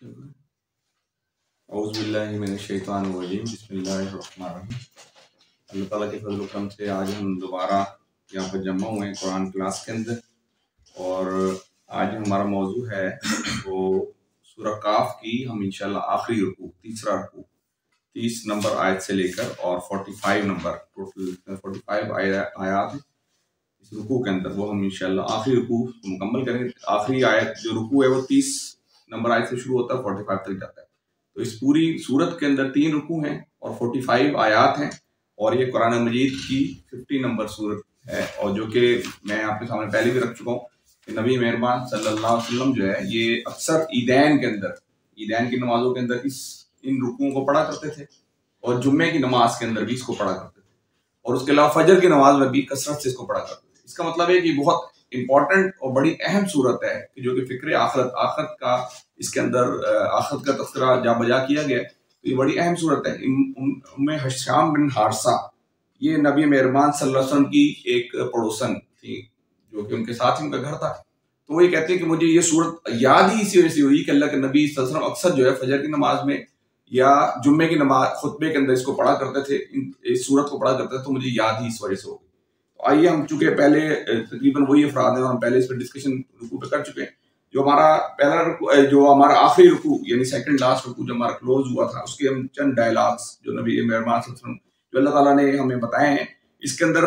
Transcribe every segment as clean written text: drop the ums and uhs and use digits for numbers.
औज़ुबिल्लाहिमिनश्शैतानिर्रजीम बिस्मिल्लाहिर्रहमानिर्रहीम। अल्लाह ताला के फज़ल व करम से आज हम दोबारा यहाँ पर जमा हुए हैं कुरान क्लास के अंदर, और आज हमारा मौजू है वो सूरह काफ की हम इंशाल्लाह आखिरी रुकू, तीसरा रुकू, 30 नंबर आयत से लेकर और 45 नंबर, टोटल 45 आयत इस रुकू के अंदर, वो हम इंशाल्लाह आखिरी रुकू मुकम्मल करेंगे। आखिरी आयत जो रुकू है वो 30 नंबर आयत से शुरू होता है, 45 तक जाता है। तो इस पूरी सूरत के अंदर 3 रुकू हैं और 45 आयात हैं, और ये कुरान मजीद की 50 नंबर सूरत है, और जो कि मैं आपके सामने पहले भी रख चुका हूँ कि नबी मेहरबान सल्लल्लाहु अलैहि वसल्लम जो है ये अक्सर ईदैन के अंदर, ईदैन की नमाजों के अंदर इन रुकुओं को पढ़ा करते थे, और जुम्मे की नमाज के अंदर भी इसको पढ़ा करते थे, और उसके अलावा फजर की नमाज में भी कसरत से इसको पढ़ा करते थे। इसका मतलब है कि बहुत इंपॉर्टेंट और बड़ी अहम सूरत है कि जो कि फिक्र आखिरत का इसके अंदर आखिरत का तस्करा जा बजा किया गया, तो ये बड़ी अहम सूरत है। उम्मे हशाम बिन हारसा, ये नबी मेहरबान सल्लल्लाहु अलैहि वसल्लम की एक पड़ोसन थी जो कि उनके साथ ही उनका घर था। तो वो ये कहते हैं कि मुझे ये सूरत याद ही इसी वजह से हुई कि अल्लाह के नबी सल्लल्लाहु अलैहि वसल्लम अक्सर जो है फजर की नमाज में या जुम्मे की नमाज खुतबे के अंदर इसको पढ़ा करते थे, इस सूरत को पढ़ा करते थे, तो मुझे याद ही इस वजह से हो गई। तो आइए, हम चूंकि पहले तकरीबन वही अफराद हैं और हम पहले इस पर डिस्कशन रुकू पे कर चुके हैं। जो हमारा पहला रुकू, जो हमारा आखिरी रुकू यानी सेकंड लास्ट रुकू जो हमारा क्लोज हुआ था, उसके हम चंद डायलॉग्स जो नबी मेहरबान सल्लल्लाहु अलैहि वसल्लम जो अल्लाह ताला ने हमें बताए हैं, इसके अंदर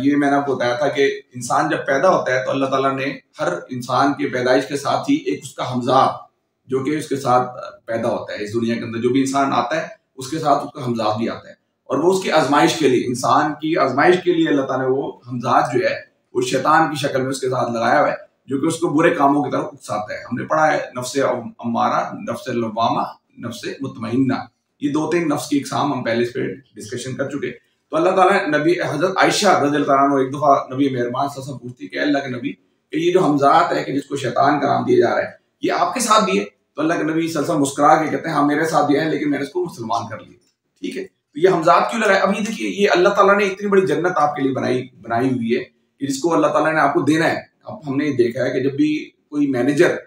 ये मैंने आपको बताया था कि इंसान जब पैदा होता है तो अल्लाह ताला ने हर इंसान की पैदाइश के साथ ही एक उसका हमजाद जो कि उसके साथ पैदा होता है। इस दुनिया के अंदर जो भी इंसान आता है उसके साथ उसका हमजाद भी आता है, और वो उसकी आजमाइश के लिए, इंसान की आजमाइश के लिए अल्लाह ताला ने वो हमजाद जो है वो शैतान की शक्ल में उसके साथ लगाया हुआ है, जो कि उसको बुरे कामों की तरफ उकसाता है। हमने पढ़ा है नफ्से अम्मारा, नफ्से लव्वामा, नफ्से मुतमइन्ना, ये 2-3 नफ्स की इकसाम हम पहले इस पे डिस्कशन कर चुके। तो अल्लाह ताला नबी हजरत आयशा रज़ियल्लाहु अन्हा एक दफा नबी मेहरबान सल्लल्लाहु अलैहि वसल्लम पूछती कि अल्लाह के नबी कि ये जो हमजात है कि जिसको शैतान का नाम दिया जा रहा है, ये आपके साथ भी है? तो अल्लाह के नबी सल्लल्लाहु अलैहि वसल्लम मुस्कुरा के कहते हैं हाँ मेरे साथ भी है, लेकिन मैंने इसको मुसलमान कर लिया। ठीक है, तो ये हमजात क्यों लगाए? अब ये देखिए, ये अल्लाह ताला ने इतनी बड़ी जन्नत आपके लिए बनाई हुई है कि जिसको अल्लाह ताला ने आपको देना है। अब हमने देखा है कि जब भी कोई मैनेजर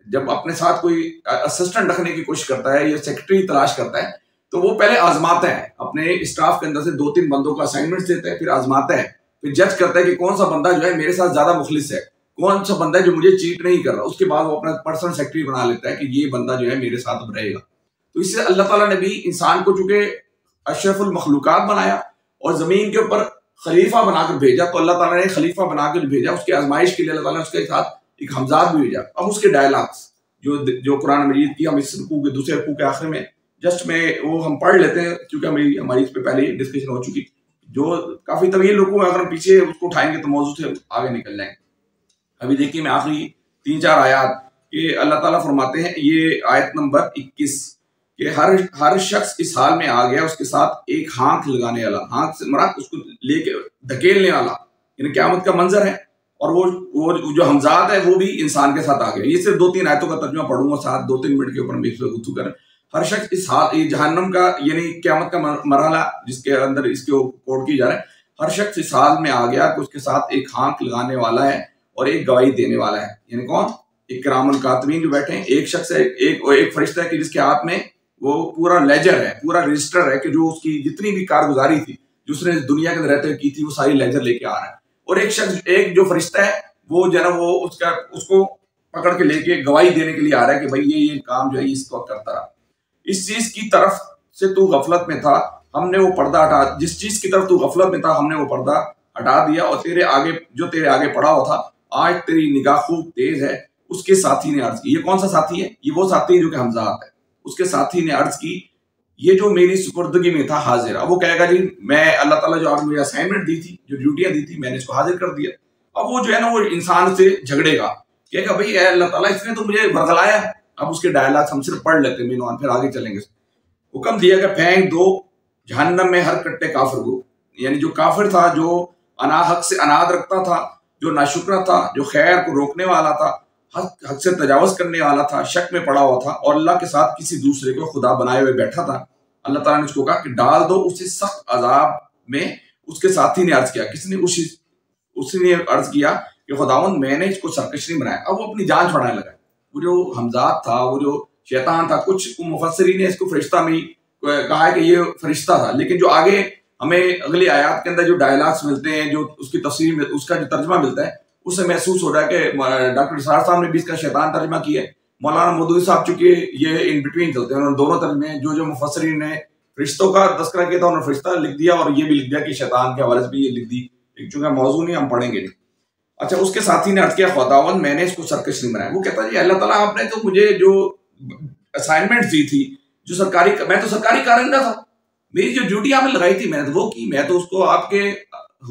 जब अपने साथ कोई असिस्टेंट रखने की कोशिश करता है या सेक्रेटरी तलाश करता है, तो वो पहले आजमाता है, अपने स्टाफ के अंदर से 2-3 बंदों को असाइनमेंट देता है, फिर आजमाता है, फिर जज करता है कि कौन सा बंदा जो है मेरे साथ ज्यादा मुखलिस है, कौन सा बंदा है जो मुझे चीट नहीं कर रहा। उसके बाद वो अपना पर्सनल सेक्रेटरी बना लेता है कि ये बंदा जो है मेरे साथ अब रहेगा। तो इससे अल्लाह ताला ने भी इंसान को चूंकि अशरफुल मखलूकात बनाया और जमीन के ऊपर खलीफा बनाकर भेजा, तो अल्लाह ताला ने खलीफा बनाकर भेजा, उसकी आजमाइश के लिए अल्लाह ताला ने उसके साथ एक हमजाद भी भेजा। अब उसके डायलॉग्स जो कुरान मजीद की हम इस रुकू के दूसरे रुकू के आखिर में जस्ट में वो हम पढ़ लेते हैं, क्योंकि हमारी इस पे पहले डिस्कशन हो चुकी, जो काफी तवील रुकू है, अगर हम पीछे उसको उठाएंगे तो मौजूद से आगे निकल जाएंगे। अभी देखिए, मैं आखिरी 3-4 आयात ये अल्लाह ताला फरमाते हैं, ये आयत नंबर 21 कि हर शख्स इस हाल में आ गया उसके साथ एक हाथ लगाने वाला, हाथ से मरा उसको लेके धकेलने वाला, यानी क़यामत का मंजर है, और वो जो हमजाद है वो भी इंसान के साथ आ गया। ये सिर्फ 2-3 आयतों का तर्जुमा पढ़ूंगा, साथ 2-3 मिनट के ऊपर हम गुफ्तगू करें। हर शख्स इस हाल, ये जहन्नम का यानी क़यामत का मरहला जिसके अंदर इसके कोड की जा रहा है, हर शख्स इस हाल में आ गया कि उसके साथ एक हाथ लगाने वाला है और एक गवाही देने वाला है। यानी कौन? एक किरामन कातिबीन जो बैठे हैं, एक शख्स है, एक फरिश्ता है कि जिसके हाथ में वो पूरा लेजर है, पूरा रजिस्टर है कि जो उसकी जितनी भी कारगुजारी थी जो उसने दुनिया के अंदर रहते हुए की थी, वो सारी लेजर लेके आ रहा है। और एक शख्स, एक जो फरिश्ता है वो जो है वो उसको पकड़ के लेके गवाही देने के लिए आ रहा है कि भाई ये काम जो है इसको करता रहा, इस चीज की तरफ से तू गफलत में था, हमने वो पर्दा हटा, जिस चीज की तरफ तू गफलत में था हमने वो पर्दा हटा दिया, और तेरे आगे पड़ा हुआ था आज तेरी निगाह खूब तेज है। उसके साथी ने अर्ज की, ये कौन सा साथी है? ये वो साथी है जो कि हमजात है। उसके साथी ने अर्ज की, ये जो मेरी सुपुर्दगी में था हाजिर। अब वो कहेगा जी मैं अल्लाह ताला जो आपने मुझे असाइनमेंट दी थी, जो ड्यूटियां दी थी, मैंने इसको हाजिर कर दिया। अब वो जो है ना वो इंसान से झगड़ेगा, कहेगा भाई अल्लाह ताला इसने तो मुझे बरगलाया। अब उसके डायलॉग हम सिर्फ पढ़ लेते हैं, फिर आगे चलेंगे। हुक्म दिया कि फेंक दो जहन्नम में हर कट्टे काफिर को, यानी जो काफिर था, जो हक से अनाद रखता था, जो नाशुक्रा था, जो खैर को रोकने वाला था, हक से तजावज करने वाला था, शक में पड़ा हुआ था और अल्लाह के साथ किसी दूसरे को खुदा बनाए हुए बैठा था। अल्लाह ताला ने उसको कहा कि डाल दो उसे सख्त अजाब में। उसके साथी ने अर्ज किया, किसने? उसने अर्ज किया कि खुदावंद मैंने इसको सरकश नहीं बनाया। अब वो अपनी जान छुड़ाने लगा। वो जो हमजाद था, वो जो शैतान था। कुछ मुफस्सिरीन ने इसको फरिश्ता में कहा है कि ये फरिश्ता था, लेकिन जो आगे हमें अगली आयत के अंदर जो डायलॉग्स मिलते हैं, जो उसकी तफसीर में उसका जो तर्जमा मिलता है, उससे महसूस हो रहा है कि डॉक्टर निसार साहब ने भी इसका शैतान तर्जमा किया है। मौलाना मौदूदी साहब चूंकि ये इन बिटवीन चलते हैं, उन्होंने दोनों तर्जमे जो मुफस्सिरीन ने फरिश्तों का तस्करा किया था उन्होंने फरिश्ता लिख दिया, और ये भी लिख दिया कि शैतान के हवाले से भी ये लिख दी, चूंकि मौजू नहीं हम पढ़ेंगे नहीं। अच्छा, उसके साथी ने अर्ज किया, खुदावंद मैंने इसको सरकश नहीं बनाया। वो कहता है जी अल्लाह ताला आपने तो मुझे जो असाइनमेंट दी थी, जो सरकारी, मैं तो सरकारी कारिंदा था, मेरी जो ड्यूटी आपने लगाई थी मैंने तो वो की, मैं तो उसको आपके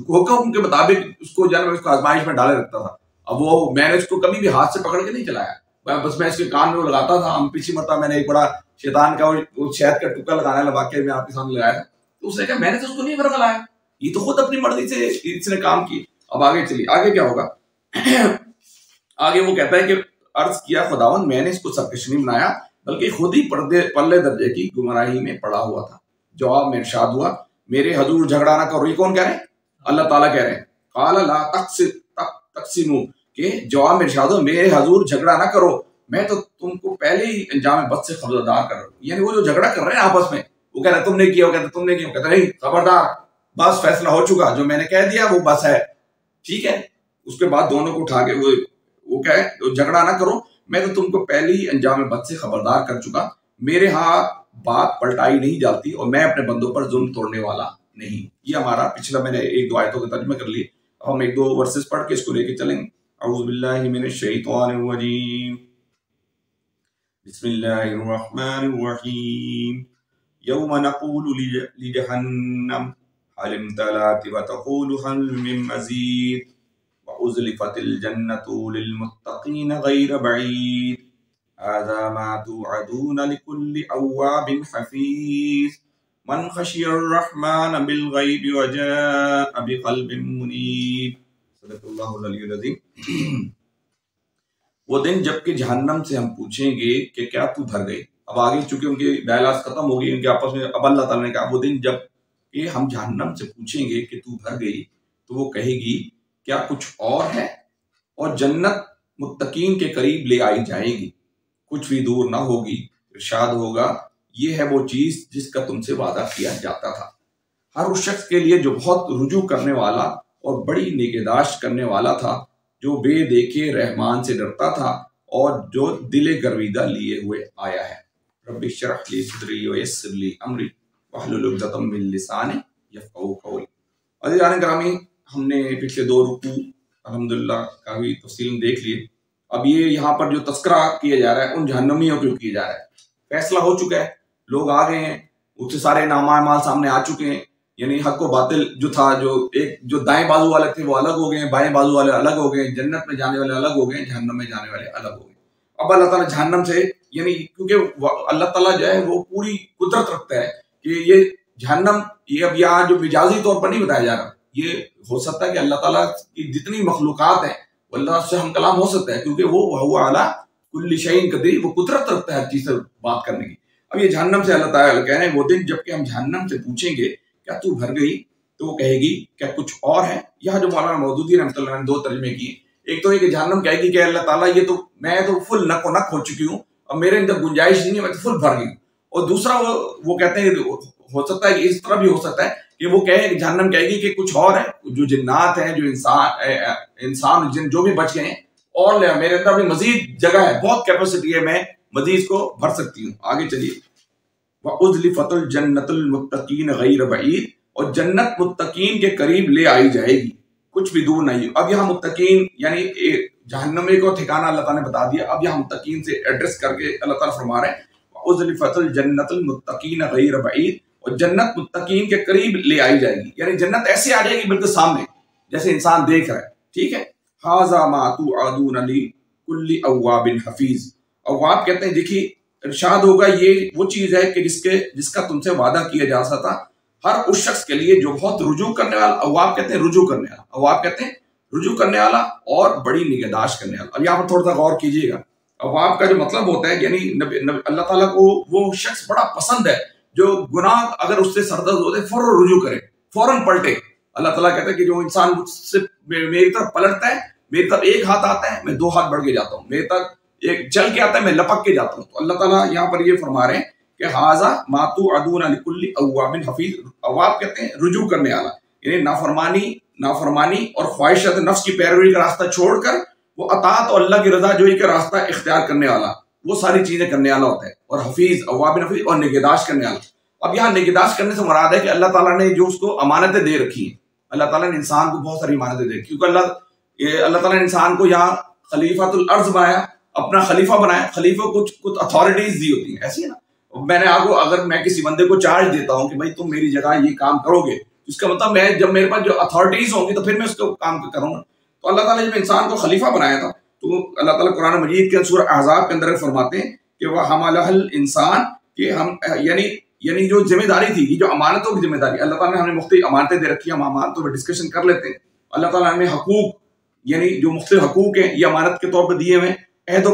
हुक्म के मुताबिक उसको जन्म उसको आजमाइश में डाले रखता था। अब वो मैंने उसको कभी भी हाथ से पकड़ के नहीं चलाया, बस मैं इसके कान में लगाता था। हम पिछली मरतबा मैंने एक बड़ा शैतान का वो शहद का टुकड़ा लगाने वाला वाकई में आपके सामने लगाया था, तो उसने कहा मैंने तो उसको नहीं फर्क लाया, ये तो खुद अपनी मर्जी से इसने काम की। अब आगे चलिए, आगे क्या होगा। आगे वो कहता है कि अर्ज किया, खुदावंद मैंने इसको सरकश नहीं बनाया, बल्कि खुद ही पल्ले दर्जे की गुमराही में पड़ा हुआ था। जवाब में इरशाद हुआ, मेरे हजूर झगड़ा ना करो। ये कौन कह रहे हैं? अल्लाह ताला कह रहे हैं। काला ला तक़सिमू, के जवाब में इरशाद हुआ, मेरे हजूर झगड़ा ना करो, मैं तो तुमको पहले ही अंजाम बद से खबरदार कर रहा हूं। यानी वो जो झगड़ा कर रहे हैं आपस में, वो कह रहे तुमने किया, वो कहते तुमने किया, कहते नहीं खबरदार, बस फैसला हो चुका, जो मैंने कह दिया वो बस है, ठीक है। उसके बाद दोनों को उठा के वो कहे झगड़ा ना करो, मैं तो तुमको पहले ही अंजाम बद से खबरदार कर चुका, मेरे यहाँ बात पलटाई नहीं जाती और मैं अपने बंदों पर जुल्म तोड़ने वाला नहीं। ये हमारा पिछला, मैंने एक दो आयतों का तर्जुमा कर लिए, अब हम एक दो वर्सेस पढ़ के इसको लेके चलेंगे। औज़ु बिल्लाहि मिनश शैतानिर रजीम, बिस्मिल्लाहिर रहमानिर रहीम, यौम नक़ूलु लिजहन्नम हल इम्तलअत व तक़ूलु हल मिन मज़ीद व उज़्लिफ़तिल जन्नतु लिलमुत्तक़ीन गैर बईद हाज़ा मा तुअदून लिकुल्लि अव्वाबिन हफ़ीज़ मन खशियर रहमान बिल गैबि व जाअ बिक़ल्बिन मुनीब। सदक़ल्लाहुल अलीयुल अज़ीम। वो दिन जबकि जहन्नम से हम पूछेंगे कि क्या तू भर गई। अब आगे चूंकि उनकी डायलॉग खत्म हो गई उनके आपस में, अब अल्लाह ताला ने कहा वो दिन जब कि हम जहन्नम से पूछेंगे कि तू भर गई, तो वो कहेगी क्या कुछ और है, और जन्नत मुत्तकीन के करीब ले आई जाएगी, कुछ भी दूर ना होगी। इरशाद होगा, ये है वो चीज जिसका तुमसे वादा किया जाता था। हर उस शख्स के लिए जो बहुत रुजू करने वाला और बड़ी निगहदाश्त करने वाला था, जो बेदेखे रहमान से डरता था और जो दिले गर्विदा लिए हुए आया है। रब्बि शरह ली सदरी व यस्सिर ली अमरी वहलुल उक़दतम मिन लिसानी यफ़क़हू क़ौली। अज़ीज़ान गिरामी, हमने पिछले दो रुकू अल्हम्दुलिल्लाह काफ़ी तफ़सील देख लिए। अब ये यहाँ पर जो तस्करा किया जा रहा है उन जहन्नमियों को किया जा रहा है। फैसला हो चुका है, लोग आ गए हैं, उससे सारे नामाल सामने आ चुके हैं। यानी हक व बातिल जो था, जो दाएं बाजू वाले थे वो अलग हो गए, बाएं बाजू वाले अलग हो गए, जन्नत में जाने वाले अलग हो गए, जहन्नम में जाने वाले अलग हो गए। अब अल्लाह ताला जहन्नम से, यानी क्योंकि अल्लाह ताला जो है वो पूरी कुदरत रखता है कि ये जहन्नम, ये अब यहाँ जो मिजाजी तौर पर नहीं बताया जा रहा, ये हो सकता है कि अल्लाह ताला की जितनी मखलूकात है अल्लाह से हम कलाम हो सकता है, क्योंकि वो हुआ अला कुल्ली शैइन कदीर, वो कुदरत रखता है हर चीज से बात करने की। अब ये जहन्नम से अल्लाह ताला कह रहे हैं, वो दिन जबकि हम जहन्नम से पूछेंगे क्या तू भर गई, तो वो कहेगी क्या कुछ और है। यहाँ जो मौलाना मौदूदी रहमतुल्लाह ने दो तर्जुमे किए, एक तो ये कि जहन्नम कहेगी कि अल्लाह ताला ये तो मैं तो फुल नको नक हो चुकी हूँ, अब मेरे अंदर गुंजाइश नहीं है, मैं तो फुल भर गई। और दूसरा वो कहते हैं, हो सकता है कि इस तरह भी हो सकता है कि वो कहे, जहन्नम कहेगी कि कुछ और है, जो जिन्नात हैं, जो इंसान जिन जो भी बच गए हैं, और मेरे अंदर भी मजीद जगह है, बहुत कैपेसिटी है, मैं मजीद को भर सकती हूँ। आगे चलिए, वउज़्लिफ़तिल जन्नतुल मुत्तक़ीन गैर बईद, और जन्नत मुत्तकीन के करीब ले आई जाएगी, कुछ भी दूर नहीं। अब यहाँ मुत्तकीन यानी जहन्नमी को ठिकाना अल्लाह ताला ने बता दिया। अब यहाँ मुत्तकीन से एड्रेस करके अल्लाह ताला फरमा रहे हैं, वउज़्लिफ़तिल जन्नतुल मुत्तक़ीन गैर बईद, और जन्नत मुत्तकीन के करीब ले आई जाएगी, यानी जन्नत ऐसे आ जाएगी बिल्कुल सामने, जैसे इंसान देख रहा है, ठीक है। हाज़ा मा तुअदून लिकुल्लि अव्वाबिन हफ़ीज़। अव्वाब कहते हैं, देखिए इरशाद होगा, ये वो चीज है कि जिसका तुमसे वादा किया जा सकता हर उस शख्स के लिए जो बहुत रुजू करने वाला। अव्वाब कहते हैं रुजू करने वाला, अव्वाब कहते हैं रुजू करने वाला और बड़ी निगहदाश्त करने वाला। अब यहाँ पर थोड़ा सा गौर कीजिएगा, अव्वाब का जो मतलब होता है, यानी अल्लाह ताला को वो शख्स बड़ा पसंद है जो गुनाह अगर उससे सरदर्द होते फौरन रुजू करे, फौरन पलटे। अल्लाह ताला कहता है कि जो इंसान मुझसे मेरी तरफ पलटता है, मेरी तरफ एक हाथ आता है, मैं दो हाथ बढ़ के जाता हूँ, मेरे तरफ एक चल के आता है, मैं लपक के जाता हूँ। तो अल्लाह ताला यहाँ पर ये फरमा रहे हैं कि हाजा मातू अदून लिकुल्ली अव्वाबिन हफीज। अव्वाब कहते हैं रुजू करने वाला, यानी नाफरमानी और ख्वाहिशात नफ्स की पैरवी का रास्ता छोड़कर वो अतात और अल्लाह की रजा जोई का रास्ता इख्तियार करने वाला, वो सारी चीजें करने वाला होता है। और हफीज अव्वाबिन हफीज, और निगहदाश्त करने वाला। अब यहाँ निगहदाश्त करने से मुराद है कि अल्लाह ताला ने जो उसको अमानतें दे रखी हैं, अल्लाह ताला ने इंसान को बहुत सारी अमानतें दे रखी, क्योंकि अल्लाह ताला ने इंसान को यहाँ खलीफातुल अर्ज बनाया, अपना खलीफा बनाया। खलीफा को कुछ अथॉरिटीज दी होती है, ऐसी है ना। मैंने आपको, अगर मैं किसी बंदे को चार्ज देता हूँ कि भाई तुम मेरी जगह ये काम करोगे, इसका मतलब मैं, जब मेरे पास जो अथॉरिटीज होंगी तो फिर मैं उसको काम करूंगा। तो अल्लाह ताला जब इंसान को खलीफा बनाया था, तो अल्लाह ताला कुरान मजीद के सूरह अहज़ाब के अंदर फरमाते हैं कि वह हमलहल इंसान, कि हम यानी जो जिम्मेदारी थी, ये जो अमानतों की जिम्मेदारी, अल्लाह ताला ने हमें मुख्तलिफ अमानतें दे रखी हैं। हम अमानतों पर डिस्कशन कर लेते हैं। अल्लाह ताला ने हकूक, यानी जो मुख्तलिफ हकूक हैं, ये अमानत के तौर पर दिए हुए। अहद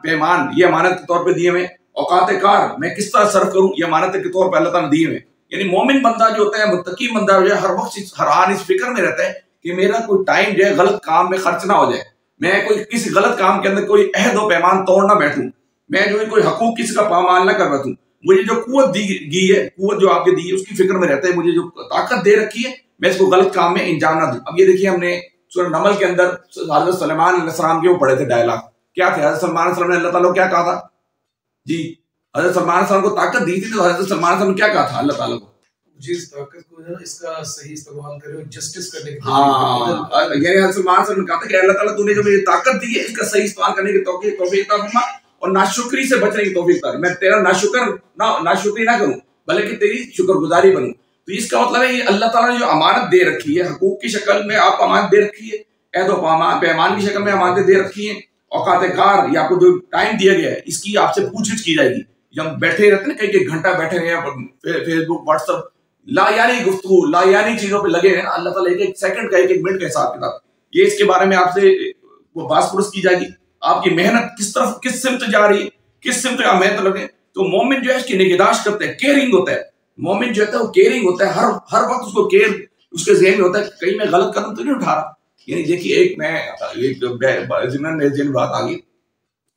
पैमान, ये अमानत के तौर पर दिए हुए। औकात कार, मैं किस तरह सर्व करूं, ये अमानत के तौर पर अल्लाह ताला ने दिए हुए। यानी मोमिन बंदा जो होता है, मुत्तकी बंदा जो है, हर वक्त हर आन इस फिक्र में रहता है कि मेरा कोई टाइम जो है गलत काम में खर्च ना हो जाए, मैं कोई किसी गलत काम के अंदर कोई अहद व पैमान तोड़ ना बैठूं, मैं जो है कोई हकूक किसी का पामाल ना कर बैठूं। मुझे जो कुव्वत दी गई है, कुव्वत जो आपके दी है, उसकी फिक्र में रहता है। मुझे जो ताकत दे रखी है, मैं इसको गलत काम में इंजाम ना दूं। अब ये देखिए, हमने सूरह नमल के अंदर हज़रत सुलेमान अलैहिस्सलाम के वो पढ़े थे डायलॉग, क्या थे। हज़रत सलमान अलैहिस्सलाम ने अल्लाह ताला को क्या कहा था जी, हज़रत सलमान अलैहिस्सलाम को ताकत दी थी, तो हज़रत सलमान अलैहिस्सलाम ने क्या कहा था अल्लाह ताला को, जिस ताकत को है इसका सही इस्तेमाल करें, जस्टिस करने की। हाँ, यानी हज़रत सलमान अलैहिस्सलाम ने कहा था कि अल्लाह ताला तूने जो मुझे ताकत दी है, इसका सही इस्तेमाल करने की तौफीक अता फरमा, और नाशुक्री से बचने की तौफीक अता। मैं तेरा नाशुक्री ना करूं, बल्कि तेरी शुक्रगुजारी बनूं। तो इसका मतलब है, ये अल्लाह ताला ने जो अमानत दे रखी है, हकूक की शक्ल में आपको अमानत दे रखी है, अहद व पैमान की शक्ल में अमानतें दे रखी हैं। औकात कार, या आपको जो टाइम दिया गया है, इसकी आपसे पूछताछ की जाएगी। जब हम बैठे रहते हैं ना, कई घंटा बैठे रहे फेसबुक व्हाट्सएप, लायानी गुफ्तगू, लायानी चीजों पे लगे हैं ना, अल्लाह ताला एक सेकंड का, एक मिनट का हिसाब किताब, ये इसके बारे में आपसे वो बास पुरस की जाएगी। आपकी मेहनत किस तरफ, किस सिमत जा रही है, किस सिमत का मेहनत लगे। तो मोमिन जो है इसकी निगहदाश्त करता है, केयरिंग होता है। मोमिन जो है वो केयरिंग होता है, हर वक्त उसको केयर उसके ज़हन में होता है, कहीं मैं गलत कदम तो नहीं उठा रहा। यानी देखिए, एक बात आ गई,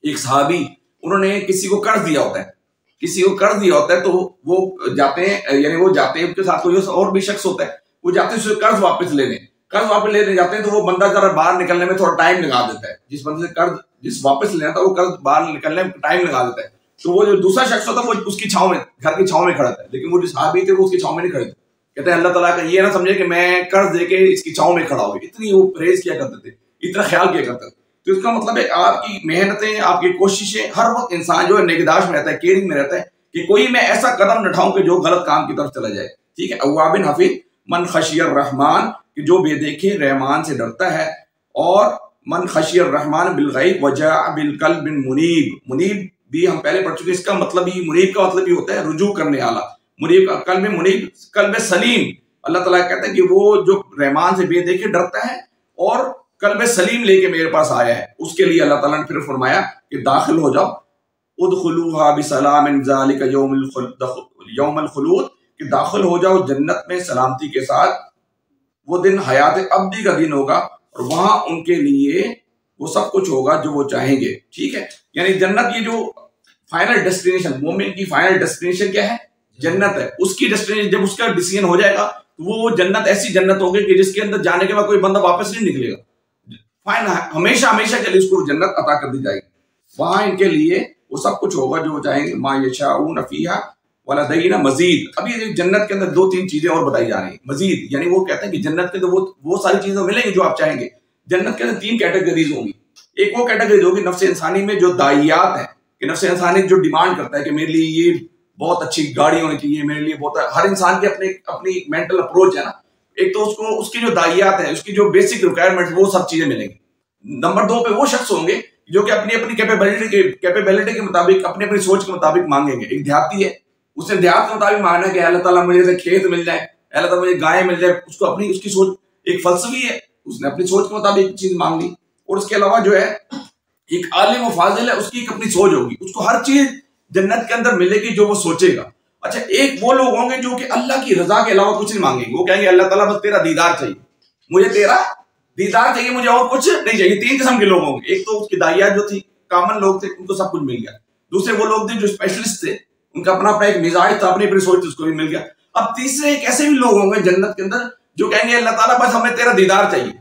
एक सहाबी, उन्होंने किसी को कर्ज दिया होता है, तो वो जाते हैं, यानी वो जाते हैं, उनके साथ कोई और भी शख्स होता है, वो जाते हैं उससे कर्ज वापस लेने जाते हैं। तो वो बंदा जरा बाहर निकलने में थोड़ा टाइम लगा देता है, जिस बंदे से कर्ज वापस लेना था, वो कर्ज बाहर निकलने में टाइम लगा देता है। तो वो जो दूसरा शख्स होता है, वो उसकी छाव में, घर की छाव में खड़ा था, लेकिन वो जो सहाबी थे वो उसकी छाव में नहीं खड़े थे। कहते हैं अल्लाह ताला का ये ना समझे कि मैं कर्ज देके इसकी छाव में खड़ा हो गया। इतनी वो परहेज किया करते थे, इतना ख्याल किया करते थे। तो इसका मतलब है, आपकी मेहनतें, आपकी कोशिशें, हर वक्त इंसान जो है निगहदाश्त में रहता है, केयरिंग में रहता है कि कोई मैं ऐसा कदम न उठाऊं कि जो गलत काम की तरफ चला जाए। ठीक है। अव्वाबिन हफीज, मन खशियर रहमान, कि जो बेदेखे रहमान से डरता है, और मन खशियर रहमान बिल गैब वजा बिल कल्ब मुनीब। मुनीब भी हम पहले पढ़ चुके, इसका मतलब ही, मुनीब का मतलब ही होता है रुजू करने वाला। मुनीब का कल्ब, मुनीब कल्ब सलीम। अल्लाह ताला कहता है कि वो जो रहमान से बेदेखे डरता है और कल्ब सलीम लेके मेरे पास आया है, उसके लिए अल्लाह ताला ने फिर फरमाया कि दाखिल हो जाओ, उदखुलूहा बिसलामिन ज़ालिका यौमुल खुलूद, कि दाखिल हो जाओ जन्नत में सलामती के साथ, वो दिन हयात अब्दी का दिन होगा, और वहां उनके लिए वो सब कुछ होगा जो वो चाहेंगे। ठीक है। यानी जन्नत, ये जो फाइनल डेस्टिनेशन, मोमिन की फाइनल डेस्टिनेशन क्या है, जन्नत है। उसकी डेस्टिनेशन, जब उसका डिसीजन हो जाएगा, तो वो जन्नत ऐसी जन्नत होगी कि जिसके अंदर जाने के बाद कोई बंदा वापस नहीं निकलेगा। फाइनल, हमेशा हमेशा के लिए उसको जन्नत अता कर दी जाएगी। वहां इनके लिए वो सब कुछ होगा जो वो चाहेंगे। मा यशाऊन फीहा वलदैना मजीद। अब ये जन्नत के अंदर 2-3 चीजें और बताई जा रही है, मजीद, यानी वो कहते हैं कि जन्नत के अंदर वो सारी चीजें मिलेंगी जो आप चाहेंगे। जन्नत के अंदर 3 कैटेगरीज होंगी। एक वो कैटेगरी होगी नफ्स इंसानी में, जो दाइयात है, कि नफ्स इंसानी जो डिमांड करता है कि मेरे लिए ये बहुत अच्छी गाड़ी होनी चाहिए, मेरे लिए बहुत, हर इंसान की अपनी मेंटल अप्रोच है ना। एक तो उसको, उसकी जो दाइयात है, उसकी जो बेसिक रिक्वायरमेंट, वो सब चीजें मिलेंगी। नंबर 2 पे वो शख्स होंगे जो कि अपनी अपनी कैपेबिलिटी के मुताबिक, अपनी अपनी सोच के मुताबिक मांगेंगे। एक देहाती है, उसने देहात के मुताबिक मांगना कि अल्लाह ताला मुझे खेत मिल जाए, अल्लाह ताला मुझे गाय मिल जाए। उसको अपनी, उसकी सोच एक फलसफी है, उसने अपनी सोच के मुताबिक चीज मांग ली। और उसके अलावा जो है एक आलिम फाजिल है, उसकी एक अपनी सोच होगी, उसको हर चीज जन्नत के अंदर मिलेगी जो वो सोचेगा। अच्छा, एक वो लोग होंगे जो कि अल्लाह की रजा के अलावा कुछ नहीं मांगेंगे। वो कहेंगे अल्लाह ताला बस तेरा दीदार चाहिए, मुझे तेरा दीदार चाहिए, मुझे और कुछ नहीं चाहिए। 3 किस्म के लोग होंगे। एक तो उसकी दाइया जो थी, कॉमन लोग थे, उनको सब कुछ मिल गया। दूसरे वो लोग थे जो स्पेशलिस्ट थे, उनका अपना अपना एक मिजाज था, अपनी अपनी सोच, उसको भी मिल गया। अब तीसरे एक ऐसे भी लोग होंगे जन्नत के अंदर जो कहेंगे अल्लाह ताला बस हमें तेरा दीदार चाहिए,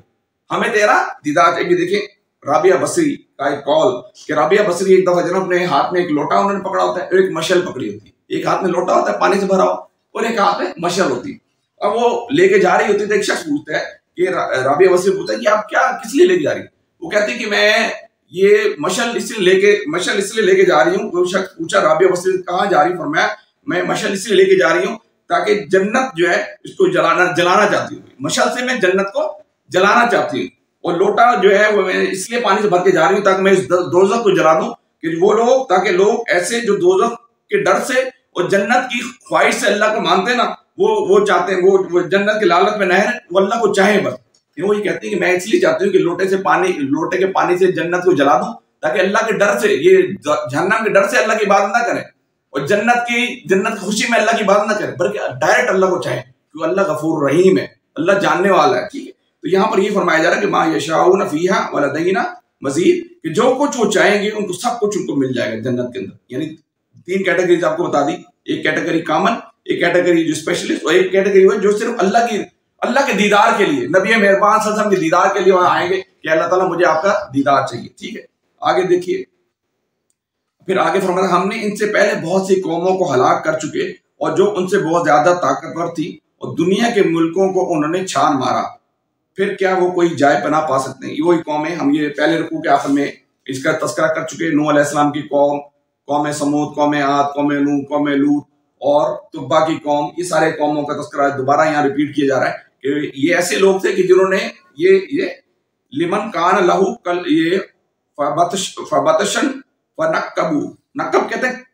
हमें तेरा दीदार चाहिए। देखिए राबिया बसरी का एक कॉल कि राबिया बसरी एक दफा जनाब अपने हाथ में एक लोटा उन्होंने पकड़ा होता है और एक मशल पकड़ी होती है। एक हाथ में लोटा होता है पानी से भरा हो और एक हाथ में मशल होती है। अब वो लेके जा रही होती है तो एक शख्स पूछता है कि राबिया बसरी पूछता है कि आप क्या किस लिए लेके जा रही है? वो कहती है कि मैं ये मशल इसलिए लेके जा रही हूँ। वो शख्स पूछा राबिया बसरी कहाँ जा रही? फरमाया मैं मशल इसलिए लेके जा रही हूँ ताकि जन्नत जो है इसको जलाना चाहती हूँ, मशल से मैं जन्नत को जलाना चाहती हूँ। और लोटा जो है वो मैं इसलिए पानी से भर के जा रही हूँ ताकि मैं इस दोजख को जला दूं, कि वो लोग, ताकि लोग ऐसे जो दोजख के डर से और जन्नत की ख्वाहिश से अल्लाह को मानते हैं ना, वो चाहते हैं, वो जन्नत की लालच में न है, वो अल्लाह को चाहे बस। वो ये कहते हैं कि मैं इसलिए चाहती हूँ कि लोटे के पानी से जन्नत को जला दूं ताकि अल्लाह के डर से, ये जहन्नम के डर से अल्लाह की इबादत ना करें और जन्नत की खुशी में अल्लाह की इबादत ना करें, बल्कि डायरेक्ट अल्लाह को चाहे, क्योंकि अल्लाह गफूर रहीम है, अल्लाह जानने वाला है। ठीक है, तो यहाँ पर ये फरमाया जा रहा है कि मा यशाऊन फीहा वलदैना मजीद, कि जो कुछ वो चाहेंगे उनको सब कुछ उनको मिल जाएगा जन्नत के अंदर। यानी 3 कैटेगरीज आपको बता दी, एक कैटेगरी कॉमन, एक कैटेगरी जो स्पेशलिस्ट, और एक कैटेगरी वो जो सिर्फ अल्लाह के दीदार के लिए, नबी मेहरबान सल्लल्लाहु अलैहि वसल्लम के दीदार के लिए वहां आएंगे कि अल्लाह ताला मुझे आपका दीदार चाहिए। ठीक है, आगे देखिए, फिर आगे फरमाया हमने इनसे पहले बहुत सी कौमों को हलाक कर चुके और जो उनसे बहुत ज्यादा ताकतवर थी और दुनिया के मुल्कों को उन्होंने छान मारा, फिर क्या वो कोई जाए पना पा सकते हैं? वही कौमें, हम ये पहले रुकू के आखिर में इसका तस्करा कर चुके। नूह अलैहिस्सलाम की कौम, कौम समूद, कौम आद, कौम नूह, कौम लूत और तुब्बा की कौम, ये सारे कौमों का तस्करा दोबारा यहाँ रिपीट किया जा रहा है कि ये ऐसे लोग थे कि जिन्होंने ये लिमन कान लहू कल ये फबतशन फनक्कबू, नक्कब कहते हैं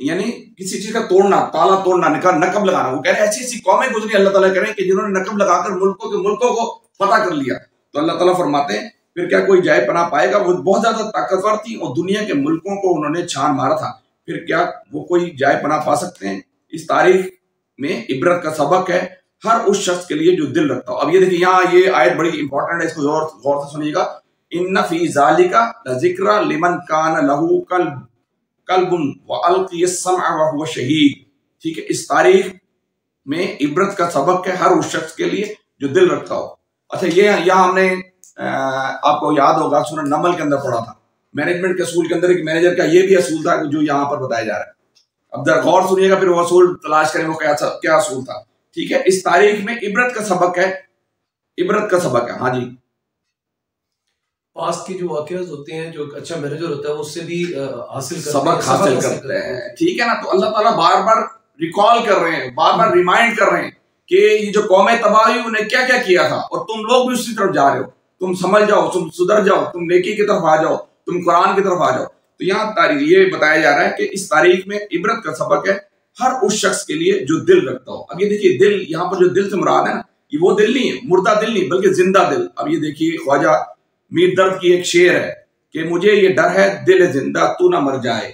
यानी किसी चीज का तोड़ना, ताला तोड़ना, नकब लगाना। वो कह रहे हैं ऐसी ऐसी कौमें गुजरी अल्लाह ताला कह रहे हैं कि जिन्होंने नकब लगाकर मुल्कों को फतह कर लिया। तो अल्लाह ताला फरमाते हैं फिर क्या कोई जाए पना पाएगा? वो बहुत ज्यादा ताकतवर थी और दुनिया के मुल्कों को उन्होंने छान मारा था, फिर क्या वो कोई जाए पना पा सकते हैं? इस तारीख में इबरत का सबक है हर उस शख्स के लिए जो दिल रखता हो। अब ये देखिए, यहाँ ये आयत बड़ी इंपॉर्टेंट है, इसको गौर से सुनिएगा। इन्ना फी ज़ालिका लज़िक्रा लिमन कान लहू कल्बुन व अलक़िय समअ व हुवा शहीद। ठीक है, इस तारीख में इबरत का सबक है हर उस शख्स के लिए जो दिल रखता हो। अच्छा, ये यहाँ हमने आपको याद होगा सूरह नमल के अंदर पढ़ा था, मैनेजमेंट के असूल के अंदर एक मैनेजर का ये भी असूल था जो यहाँ पर बताया जा रहा है। अब जरा गौर सुनिएगा, फिर वो असूल तलाश करें वो क्या असूल था। ठीक है, इस तारीख में इबरत का सबक है, इबरत का सबक है। हाँ जी, पास्ट की जो वाक़यात होते हैं, जो अच्छा मैनेजर होता है उससे भी सबक हासिल करते हैं। ठीक है ना, तो अल्लाह ताला बार बार रिकॉल कर रहे हैं, बार बार रिमाइंड कर रहे हैं कि ये जो कौमें तबाह हुई उन्हें क्या क्या किया था और तुम लोग भी उसी तरफ जा रहे हो, तुम समझ जाओ, तुम सुधर जाओ, तुम नेकी की तरफ आ जाओ, तुम कुरान की तरफ आ जाओ। तो यहाँ ये बताया जा रहा है कि इस तारीख में इबरत का सबक है हर उस शख्स के लिए जो दिल रखता हो। अब ये देखिए, दिल यहाँ पर जो दिल से मुराद है ना, ये वो दिल नहीं है, मुर्दा दिल नहीं, बल्कि जिंदा दिल। अब ये देखिए, ख्वाजा मीर दर्द की एक शेर है कि मुझे ये डर है दिल जिंदा तू ना मर जाए,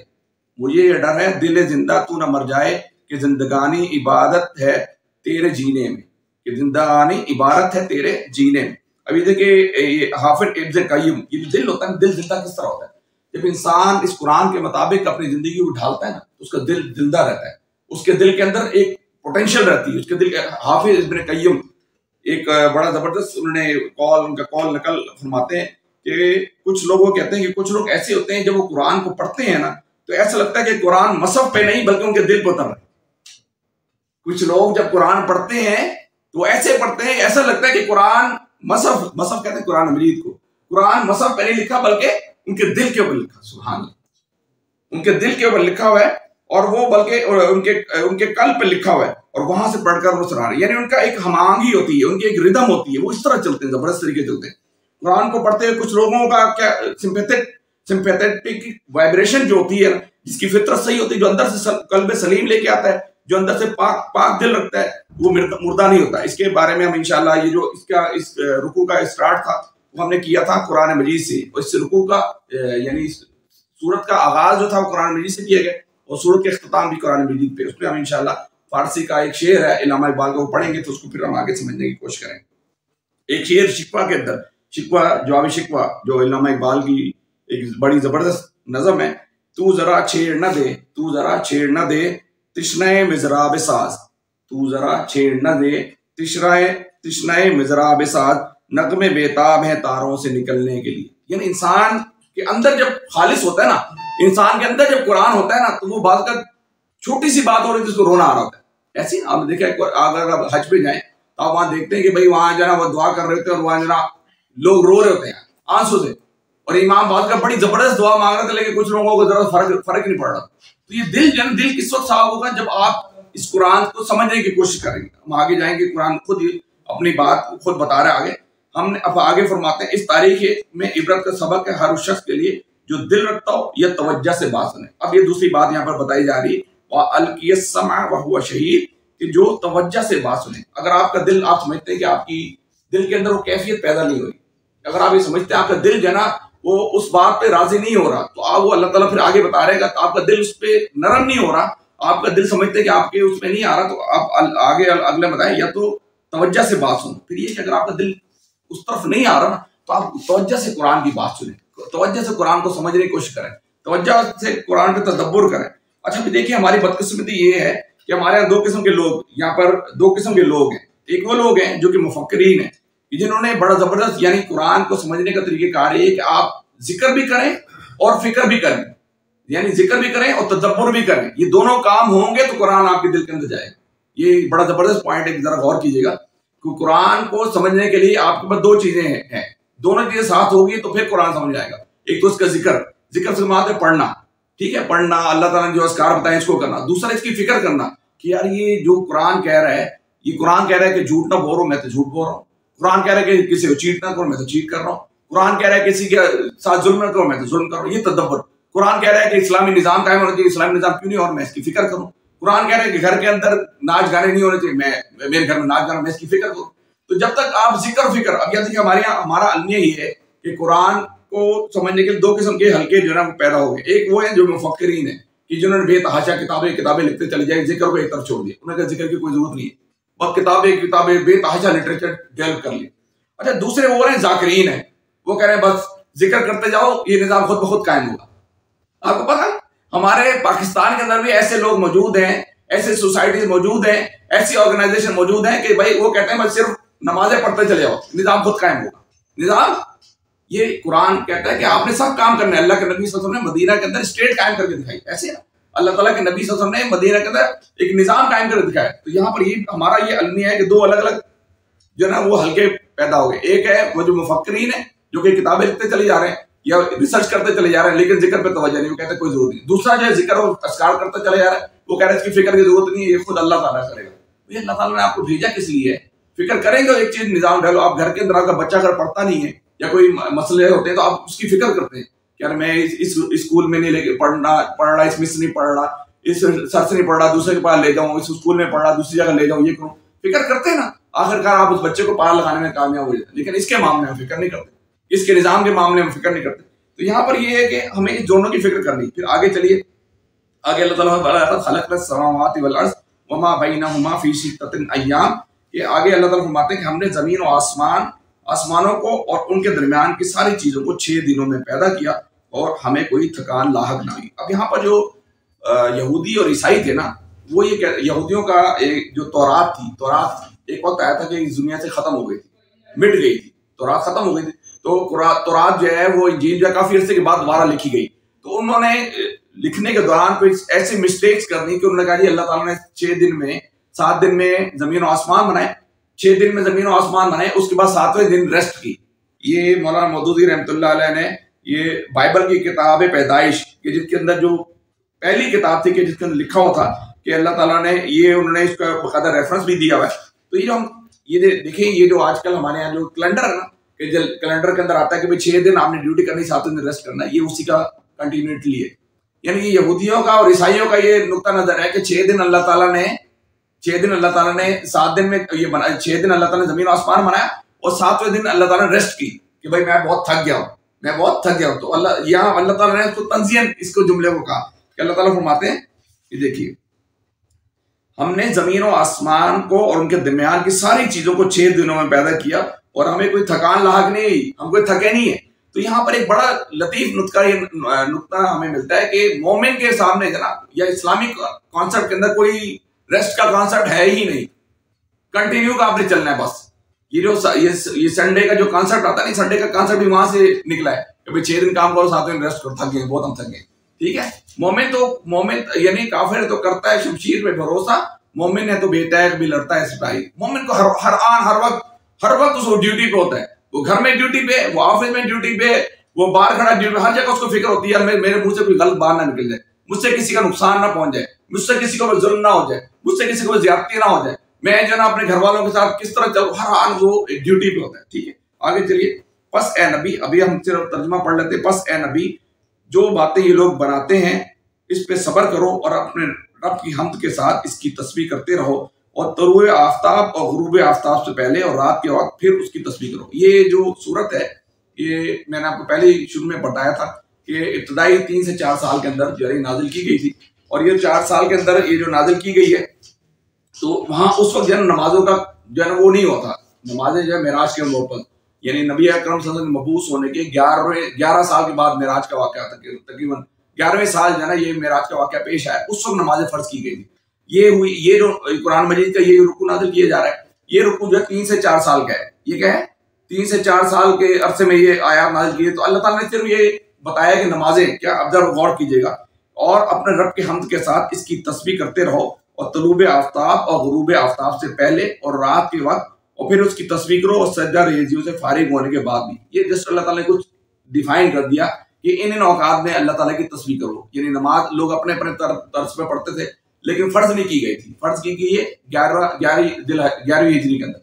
मुझे ये डर है दिल जिंदा तू ना मर जाए, कि जिंदगानी इबादत है तेरे जीने में, कि जिंदगानी इबादत है तेरे जीने में। अब ये देखिए, हाफिज इब्न कय्युम, ये जो दिल होता है, दिल जिंदा किस तरह होता है? जब इंसान इस कुरान के मुताबिक अपनी जिंदगी को ढालता है ना, तो उसका दिल जिंदा रहता है, उसके दिल के अंदर एक पोटेंशियल रहती है। उसके दिल, हाफिज इब्न कय्युम एक बड़ा जबरदस्त उन्होंने उनका कॉल नकल फरमाते हैं कि कुछ लोगों कहते हैं कि कुछ लोग ऐसे होते हैं जब वो कुरान को पढ़ते हैं ना, तो ऐसा लगता है कि कुरान मसहफ पे नहीं बल्कि उनके दिल पे उतर रहा है। कुछ लोग जब कुरान पढ़ते हैं तो ऐसे पढ़ते हैं, ऐसा लगता है कि कुरान मसहफ कहते हैं कुरान मजीद को, कुरान मसहफ पे नहीं लिखा बल्कि उनके दिल के ऊपर लिखा। सुभान अल्लाह, उनके दिल के ऊपर लिखा हुआ है और वो बल्कि उनके कल्ब पे लिखा हुआ है और वहां से पढ़कर वो सुना रहे, यानी उनका एक हमांगी होती है, उनकी एक रिदम होती है, वो इस तरह चलते हैं, जबरदस्त तरीके चलते हैं। कुरान को पढ़ते हुए कुछ लोगों का क्या सिंपैथेटिक वाइब्रेशन जो होती है, जिसकी फितरत सही होती है, जो अंदर से कल्ब सलीम लेके आता है, जो अंदर से पाक दिल रखता है, वो मुर्दा नहीं होता। इसके बारे में हम इंशाल्लाह ये जो इस रुकू का स्टार्ट था वो हमने किया था कुरान मजीद से, और इस रुकू का यानी सूरत का आगाज जो था वो कुरान मजीद से किया गया और सूरत के इख्तिताम भी कुरान मजीद पे। उसमें हम इंशाल्लाह फारसी का एक शेर है इल्लामा इकबाल का, वो पढ़ेंगे तो उसको फिर हम आगे समझने की कोशिश करेंगे। एक शेर शिकवा के अंदर, शिकवा जवाब शिकवा जो इल्लामा इकबाल की एक बड़ी जबरदस्त नज़म है, तू जरा छेड़ न दे, तू जरा छेड़ न दे तिश्नाए मिज़राब साज, तू जरा छेड़ न दे तिश्नाए मिज़राब साज, नगमे बेताब है तारों से निकलने के लिए। यानी इंसान के अंदर जब खालिस होता है ना, इंसान के अंदर जब कुरान होता है ना, तो वो बात का छोटी सी बात हो रही है जिसको रोना आ रहा होता है। ऐसी आप देखें, अगर आप हज पे जाए तो आप वहां देखते हैं कि भाई वहां जो है वो दुआ कर रहे होते हैं और वहां जो लोग रो रहे होते हैं आंसू से, और इमाम बात का बड़ी जबरदस्त दुआ मांग रहे थे, लेकिन कुछ लोगों को जरा फर्क नहीं पड़ रहा। तो ये दिल किस वक्त साफ होगा? जब आप इस कुरान को समझने की कोशिश करेंगे। हम आगे जाएंगे, कुरान खुद अपनी बात खुद बता रहा है आगे। हमने अब आगे फरमाते हैं, इस तारीख में इबरत का सबक है हर उस शख्स के लिए जो दिल रखता हो या तवज्जो से बात सुने। अब ये दूसरी बात यहाँ पर बताई जा रही है, वह शहीद, कि जो तवज्जो से बात सुने। अगर आपका दिल, आप समझते हैं कि आपकी दिल के अंदर वो कैफियत पैदा नहीं हुई, अगर आप ये समझते हैं आपका दिल जो है ना वो उस बात पे राजी नहीं हो रहा, तो आप वो अल्लाह ताला फिर आगे बता रहेगा, तो आपका दिल उस पे नरम नहीं हो रहा, आपका दिल समझते हैं कि आपके उसमें नहीं आ रहा, तो आप आगे अगले बताए या तो तवज्जो से बात सुनो। फिर ये कि अगर आपका दिल उस तरफ नहीं आ रहा, तो आप तवज्जो से कुरान की बात सुने, तवज्जो से कुरान को समझने की कोशिश करें, तवज्जो से कुरान पे तदब्बुर करें। अच्छा, भी देखिए हमारी बदकिस्मती ये है कि हमारे यहाँ दो किस्म के लोग, यहाँ पर दो किस्म के लोग हैं। एक वो लोग हैं जो कि मुफक्किरीन हैं, जिन्होंने बड़ा जबरदस्त, यानी कुरान को समझने का तरीकेकार है कि आप जिक्र भी करें और फिक्र भी करें, यानी जिक्र भी करें और तदब्बुर भी करें। ये दोनों काम होंगे तो कुरान आपके दिल के अंदर जाएगा। ये बड़ा जबरदस्त पॉइंट है, जरा गौर कीजिएगा। कुरान को समझने के लिए आपके पास दो चीजें हैं, दोनों चीजें साथ होगी तो फिर कुरान समझ आएगा। एक तो उसका जिक्र से माते पढ़ना, ठीक है, पढ़ना, अल्लाह ताला ने जो अस्कार बताए इसको करना। दूसरा इसकी फिक्र करना कि यार ये जो कुरान कह रहा है, ये कुरान कह रहा है कि झूठ ना बोलो, मैं तो झूठ बोल रहा हूँ। कुरान कह रहा है कि किसी को चीट ना करो, मैं तो चीट कर रहा हूँ। कुरान कह रहा है किसी के साथ जुल्म ना करो, मैं तो जुल्म कर रहा हूँ। ये तदब्बुर। कुरान कह रहा है कि इस्लामी निजाम कायम होना चाहिए, इस्लामी निजाम क्यों नहीं, और मैं इसकी फिक्र करूँ। कुरान कह रहा है कि घर के अंदर नाच गाने नहीं होने चाहिए, मैं मेरे घर में नाच गाना, मैं इसकी फिक्र करूँ। तो जब तक आप जिक्र फिक्र, अब यह देखिए हमारे यहाँ हमारा अलमिया ये है कि कुरान को समझने के लिए दो किस्म के हल्के जो है पैदा हो गए। एक वो है जो मुफक्किरीन है कि जिन्होंने बेतहाशा किताबें लिखते चले जाए, जिक्र को एक तरफ छोड़ दिया, उन्होंने जिक्र की कोई जरूरत नहीं है, बस किताबें बेतहाशा लिटरेचर डेवलप कर लिया। अच्छा, दूसरे वो हैं जाकिरीन है, वो कह रहे हैं बस जिक्र करते जाओ, ये निजाम खुद ब खुद कायम होगा। आपको पता है हमारे पाकिस्तान के अंदर भी ऐसे लोग मौजूद हैं, ऐसे सोसाइटीज मौजूद हैं, ऐसी ऑर्गेनाइजेशन मौजूद हैं कि भाई वो कहते हैं बस सिर्फ नमाजें पढ़ते चले जाओ, निजाम खुद कायम होगा। निजाम, ये कुरान कहता है कि आपने सब काम करना है। अल्लाह के नबी सल्लल्लाहु अलैहि वसल्लम ने मदीना के अंदर स्टेट कायम करके दिखाई, ऐसे ना अल्लाह ताला के नबी सल्लल्लाहु अलैहि वसल्लम ने मदीना के अंदर एक निजाम कायम करके दिखाया। तो यहाँ पर ये हमारा ये अलमिया है कि दो अलग अलग जो है ना वो हल्के पैदा हो गए। एक है वो जो मुफक्किरीन है, जो कि किताबें लिखते चले जा रहे हैं या रिसर्च करते चले जा रहे हैं, लेकिन जिक्र पे तवज्जो नहीं, वो कहते कोई जरूरत नहीं। दूसरा जो है जिक्र और अस्कार करते चले जा रहा है, वो कह रहे हैं इसकी फिक्र की जरूरत नहीं है, ये खुद अल्लाह ताला करेगा। ये अल्लाह ताला ने आपको भेजा किस लिए है? फिक्र करेंगे, एक चीज निजाम डालो। आप घर के अंदर आपका बच्चा अगर पढ़ता नहीं है या कोई मसले होते हैं तो आप उसकी फिक्र करते हैं कि यार मैं इस स्कूल में नहीं लेके पढ़ रहा, इसमें से नहीं पढ़ रहा, इस सर से नहीं पढ़ रहा, दूसरे के पास ले जाऊँ, इस स्कूल में पढ़ रहा, दूसरी जगह ले जाऊँ, ये करूँ। फिक्र करते हैं ना, आखिरकार आप उस बच्चे को पार लगाने में कामयाब हो जाते। लेकिन इसके मामले में फिक्र नहीं करते, इसके निजाम के मामले में फिक्र नहीं करते। तो यहाँ पर ये है कि हमें इन दोनों की फिक्र करनी। फिर आगे चलिए, आगे अल्लाह ताला खलक़स समावाति वल अर्ज़ वमा बैनहुमा फी सित्ततिन अय्याम, ये आगे अल्लाह ताला फरमाते हैं कि हमने जमीन और आसमानों को और उनके दरमियान की सारी चीजों को 6 दिनों में पैदा किया और हमें कोई थकान लाहक ना हुई। अब यहाँ पर जो यहूदी और ईसाई थे ना, वो ये यहूदियों का एक जो तौरात एक वक्त आया था कि इस दुनिया से खत्म हो गई थी, मिट गई थी, तौरात खत्म हो गई थी। तो तौरात जो है वो इंजील जो काफी अरसे के बाद दोबारा लिखी गई। तो उन्होंने लिखने के दौरान कोई ऐसी मिस्टेक्स करनी कि उन्होंने कहा जी अल्लाह ताला ने 6 दिन में 7 दिन में जमीन और आसमान बनाए, 6 दिन में जमीन और आसमान बनाए, उसके बाद 7वें दिन रेस्ट की। ये मौलाना मौदूदी रहमतुल्लाह अलैह ने ये बाइबल की किताब पैदाइश के जिसके अंदर जो पहली किताब थी कि जिसके अंदर लिखा हुआ था कि अल्लाह ताला ने ये, उन्होंने इसका बकायदा रेफरेंस भी दिया हुआ है। तो ये जो हम ये देखिए, ये जो आजकल हमारे यहाँ जो कैलेंडर है ना, कि जो कैलेंडर के अंदर आता है कि भाई 6 दिन आपने ड्यूटी करनी, 7वें दिन रेस्ट करना, ये उसी का कंटिन्यूटी है। यानी ये यहूदियों का और ईसाइयों का ये नुक्ता नजर है कि 6 दिन अल्लाह ताला ने 7 दिन में ये बनाया, 6 दिन अल्लाह ताला ने जमीन आसमान बनाया और 7वें दिन अल्लाह ताला ने रेस्ट की कि भाई मैं बहुत थक गया हूँ। तो यहाँ अल्लाह ताला ने उसको तंज़ियन इसको जुमले को कहा कि अल्लाह ताला फरमाते हैं कि देखिए हमने जमीन और आसमान को और उनके दरमियान की सारी चीजों को 6 दिनों में पैदा किया और हमें कोई थकान लाहक नहीं हुई, हम कोई थके नहीं है। तो यहाँ पर एक बड़ा लतीफ नुक्ता हमें मिलता है कि मोमिन के सामने जनाब या इस्लामिक कॉन्सेप्ट के अंदर कोई रेस्ट का कॉन्सेप्ट है ही नहीं, कंटिन्यू का आपने चलना है बस। ये संडे का जो कॉन्सेप्ट आता है नहीं, संडे का कॉन्सेप्ट भी वहां से निकला है कि भाई 6 दिन काम करो 7 दिन रेस्ट करो, थक गए बहुत हम थक गए, ठीक है। मोमिन यानी काफिर तो करता है शमशीर पे भरोसा, मोमिन है तो बेटैग भी लड़ता है सिपाही। मोमिन को हर वक्त उसको ड्यूटी पे होता है, वो घर में ड्यूटी पे, वो ऑफिस में ड्यूटी पे, वो बाहर खड़ा ड्यूटी पे, हर जगह उसको फिक्र होती है मेरे मुंह से कोई गलत बात ना निकल जाए, मुझसे किसी का नुकसान ना पहुंच जाए, मुझसे किसी को जुल्म ना हो जाए, मुझसे किसी को ज्यादती ना हो जाए, मैं जो ना अपने घर वालों के साथ किस तरह चलूं, हर हाल वो ड्यूटी पे होता है, ठीक है। आगे चलिए। पस ए नबी, अभी हम सिर्फ तर्जुमा पढ़ लेते। पस ए नबी, जो बातें ये लोग बनाते हैं इस पे सब्र करो और अपने रब की हम्द के साथ इसकी तस्बीह करते रहो, और तरुए आफ्ताब और गुरूब आफ्ताब से पहले और रात के वक्त फिर उसकी तस्बीह करो। ये जो सूरत है ये मैंने आपको पहले ही शुरू में बताया था कि इब्तदाई 3 से 4 साल के अंदर जो है नाजिल की गई थी, और ये 4 साल के अंदर ये जो नाजिल की गई है तो वहां उस वक्त जो है नमाजों का जो है वो नहीं होता, नमाजें जो है मेराज के मौके पर, यानी नबी अकरम सल्लल्लाहु अलैहि वसल्लम मबूस होने के 11 साल के बाद मेराज का वाक़या तकरीबन 11वें साल जो है ना ये मेराज का वाक़या पेश आया, उस वक्त नमाजें फर्ज की गई थी। ये हुई, ये जो कुरान मजीद का ये रुकू नाज़िल किया जा रहा है, ये रुकू जो है 3 से 4 साल का है। ये क्या है? 3 से 4 साल के अरसे में ये आयात नाज़िल की है। तो अल्लाह ताला ने सिर्फ ये बताया कि नमाजें क्या, अब जरा गौर कीजिएगा, और अपने रब के हम्द के साथ इसकी तस्बीह करते रहो, और तलूब आफ्ताब और गुरूब आफ्ताब से पहले और रात के वक्त, और फिर उसकी तस्बीह करो और सज्जा रेजियों से फारिग होने के बाद भी। ये जस्ट अल्लाह ताला ने कुछ डिफाइन कर दिया कि इन औकात में अल्लाह ताला की तस्बीह करो। यानी नमाज लोग अपने अपने तर्ज पे पढ़ते थे, लेकिन फर्ज नहीं की गई थी। फर्ज की गई है 11वीं हिजरी के अंदर।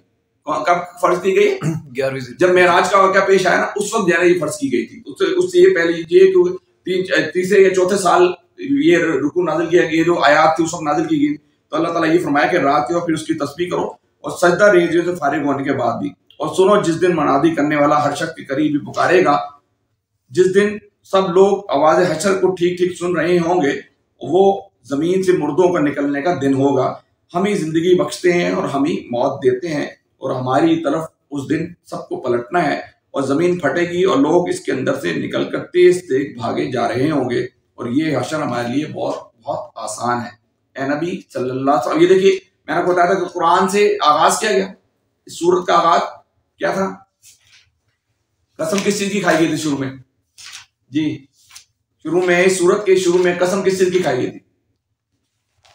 कब फर्ज की गई? 11वीं, जब मेराज का वाक़या पेश आया ना, उस वक्त ये फर्ज की गई थी। उससे ये पहले ये तीसरे या चौथे साल ये रुकू नाजिल किया, ये जो आयात थी उस वक्त नाजिल की गई। तो अल्लाह ताला ये फरमाया कि रात को फिर उसकी तस्बीह करो और सजदा रेजियों से फारिग होने के बाद भी। और सुनो, जिस दिन मनादी करने वाला हर शख्स के करीब ही पुकारेगा, जिस दिन सब लोग आवाज हशर को ठीक ठीक सुन रहे होंगे, वो जमीन से मुर्दों का निकलने का दिन होगा। हम ही जिंदगी बख्शते हैं और हम ही मौत देते हैं, और हमारी तरफ उस दिन सबको पलटना है, और जमीन फटेगी और लोग इसके अंदर से निकलकर तेज तेज भागे जा रहे होंगे, और ये हशर हमारे लिए बहुत बहुत आसान है। ए नबी सल्लल्लाहु अलैहि वसल्लम, ये देखिए मैंने आपको बताया था कि कुरान से आगाज किया गया। इस सूरत का आगाज क्या था? कसम किस चीज की खाई गई थी शुरू में? जी, शुरू में सूरत के शुरू में कसम किस चीज की खाई गई थी?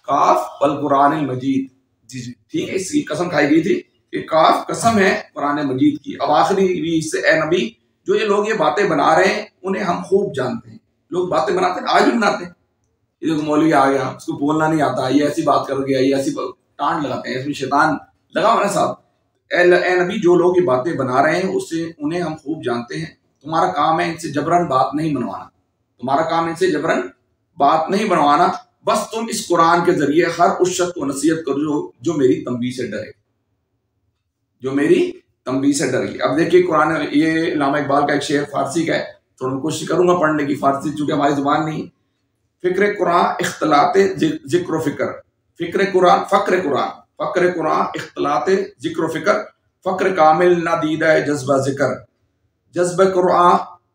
काफ वल कुरान मजीद। जी जी, ठीक है, इसकी कसम खाई गई थी कि काफ कसम है कुरान मजीद की। अब आखिरी भी इससे, ए नबी, जो ये लोग ये बातें बना रहे हैं उन्हें हम खूब जानते हैं। लोग बातें बनाते हैं, आज भी बनाते हैं। ये जो मौलवी आ गया, उसको बोलना नहीं आता, ये ऐसी बात कर गया, ये ऐसी टांट लगाते हैं, इसमें शैतान लगा हुआ है साहब। ए नबी, जो लोग ये बातें बना रहे हैं उससे उन्हें हम खूब जानते हैं। तुम्हारा काम है इनसे जबरन बात नहीं बनवाना, तुम्हारा काम इनसे जबरन बात नहीं बनवाना। बस तुम इस कुरान के जरिए हर उस शख्स को नसीहत करो जो मेरी तंबीह से डरे, जो मेरी तंबीह से डरे। अब देखिए कुरान, ये अल्लामा इकबाल का एक शेर फारसी का है, तो मैं कोशिश करूंगा पढ़ने की, फारसी चूंकि हमारी जुबान नहीं। फिक्र कुरान इख्तलाते जिक्र फिक्र, फिक्र कुरान फक्र कुरान, फक्र कुरान इख्तलाते जिक्र फिक्र, फक्र कामिल ना दीदा है जज्बा जिक्र, जज्बा कुरान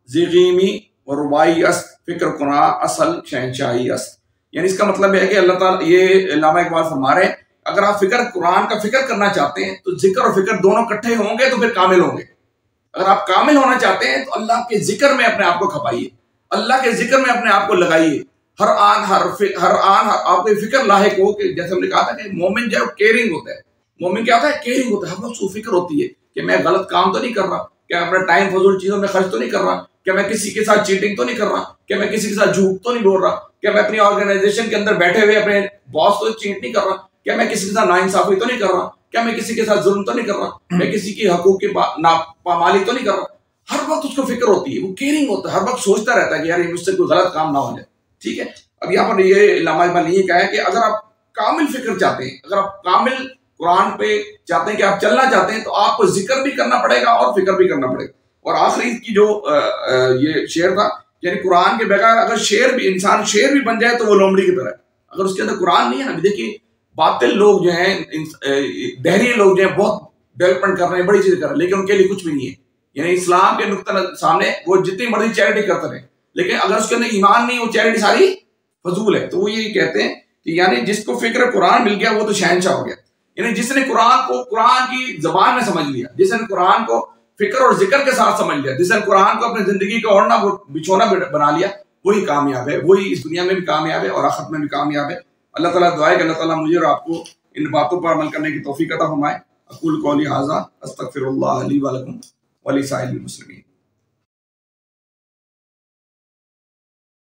ज़िगीमी व रुबाई अस्त, फिक्र कुरान असल शहनशाही अस्त। यानी इसका मतलब है कि अल्लाह ताला, ये अल्लामा इकबाल फरमा रहे हैं, अगर आप फिक्र कुरान का फिक्र करना चाहते हैं तो जिक्र और फिक्र दोनों इकट्ठे होंगे तो फिर कामिल होंगे। अगर आप कामिल होना चाहते हैं तो अल्लाह के जिक्र में अपने आप को खपाइए, अल्लाह के जिक्र में अपने आप को लगाइए। हर आन आपको फिक्र लाहिक हो कि जैसे हमने कहा था कि मोमिन जो है केयरिंग होता है। मोमिन क्या होता है? केयरिंग होता है। हर वक्त फिक्र होती है कि मैं गलत काम तो नहीं कर रहा, क्या अपना टाइम फजूल चीजों में खर्च तो नहीं कर रहा, क्या मैं किसी के साथ चीटिंग तो नहीं कर रहा, क्या मैं किसी के साथ झूठ तो नहीं बोल रहा, क्या मैं अपनी ऑर्गेनाइजेशन के अंदर बैठे हुए अपने बॉस को चीट नहीं कर रहा, क्या मैं किसी के साथ नाइंसाफी तो नहीं कर रहा, क्या मैं किसी के साथ जुल्म तो नहीं कर रहा, मैं किसी की हकूक की नापामाली तो नहीं कर रहा। हर वक्त उसको फिक्र होती है, वो केयरिंग होता है, हर वक्त सोचता रहता है कि यार मुझसे कोई गलत काम ना हो जाए। ठीक है, अब यहाँ पर ये अल्लामा इकबाल ने ये कहा है कि अगर आप कामिल फिक्र चाहते हैं, अगर आप कामिल कुरान पे चाहते हैं कि आप चलना चाहते हैं, तो आपको जिक्र भी करना पड़ेगा और फिक्र भी करना पड़ेगा। और आखिरी की जो ये शेर था, यानी कुरान के बगैर अगर शेर भी, इंसान शेर भी बन जाए तो वो लोमड़ी की तरह है, अगर उसके अंदर कुरान नहीं है ना। देखिए बातिल लोग जो हैं, बहरी लोग जो हैं, बहुत डेवलपमेंट कर रहे हैं, बड़ी चीज कर रहे हैं, लेकिन उनके लिए कुछ भी नहीं है। यानी इस्लाम के नुक्ता सामने वो जितनी मर्जी चैरिटी करते रहे, लेकिन अगर उसके अंदर ईमान नहीं, वो चैरिटी सारी फजूल है। तो वो ये कहते हैं कि यानी जिसको फिक्र कुरान मिल गया वो तो शहनशाह हो गया। यानी जिसने कुरान को कुरान की जबान में समझ लिया, जिसने कुरान को फिक्र और जिक्र के साथ समझ लिया, जिसने कुरान को अपनी जिंदगी का ओढ़ना बिछोना बना लिया, वही कामयाब है, वही इस दुनिया में भी कामयाब है और आखिरत में भी कामयाब है। अल्लाह ताला दुआ है कि अल्लाह ताला मुझे और आपको इन बातों पर अमल करने की तौफीक अता फरमाए। अक़ूलु क़ौली हाज़ा अस्तग़फ़िरुल्लाह ली व लकुम व लिसाइरिल मुस्लिमीन।